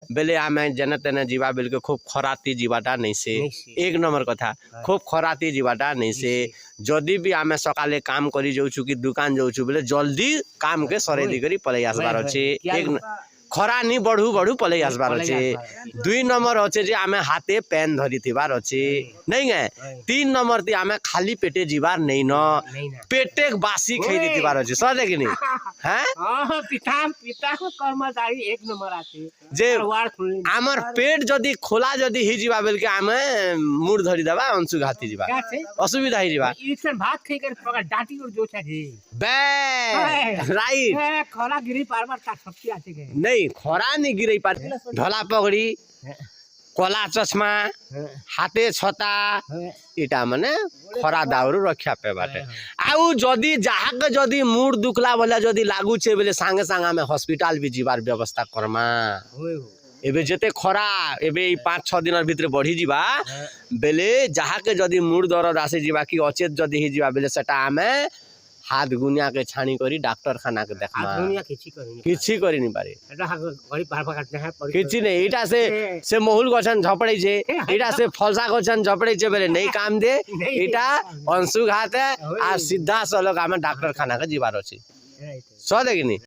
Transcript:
बेले आमे जने तेने जीवा बेल के खूब खराती जीवाटा नहीं से एक नंबर कथा खूब खराती जीवाटा नहीं से जदि भी आमे सकाले काम करी जाऊछु कि दुकान जाऊछु बेले जल्दी काम के सरे दी करी पले आसबार अछि एक खरा नहीं बढ़ू बढ़ू पले आसबार अच्छे 2 नंबर अच्छे जे आमे हाथे पेन धरी थिबार अच्छे नहीं गे 3 नंबर ती आमे खाली पेटे जीवार नहीं न पेटे बासी खाई दी थिबार अच्छे सर देखि नहीं हैं हां पिता को कर्मचारी 1 नंबर आछे जे हमर पेट जदी खोला जदी हि जीवा बेल के आमे मुड़ धरी देबा अंशु घाती जीवा असुविधा हि जीवा इसन भात खाई कर पका डाटी और जो छे बे राइट खरा गिरी पारबार का शक्ति आछे के नहीं खरा नहीं गिरे पार ढोला पगड़ी कला चश्मा हाथे छता इटा माने खरा दाउरू रक्षा पे बाटे आउ जदी जहा के जदी मूड दुखला बोला जदी लागू छे बेले संगे संगे में हॉस्पिटल भी जीवार व्यवस्था करमा एबे जेते खरा एबे 5-6 दिन भीतर बढ़ी जीवा बेले जहा के जदी मूड दर्द आसे जीवा की अचेत जदी हि जीवा बेले सेटा आमे हाथ गुनिया के छाणी करी डॉक्टर खाना के देखमा हाथ गुनिया किछि करी नहीं पारे एटा गरी पारबा काटते है किछि नहीं इटा से महुल गछन झपड़ै छे इटा से फलसा गछन झपड़ै छे बेले नहीं काम दे इटा अंशु घात आ सीधा सलग आमे डॉक्टर खाना के जीवार अछि स देखिनी।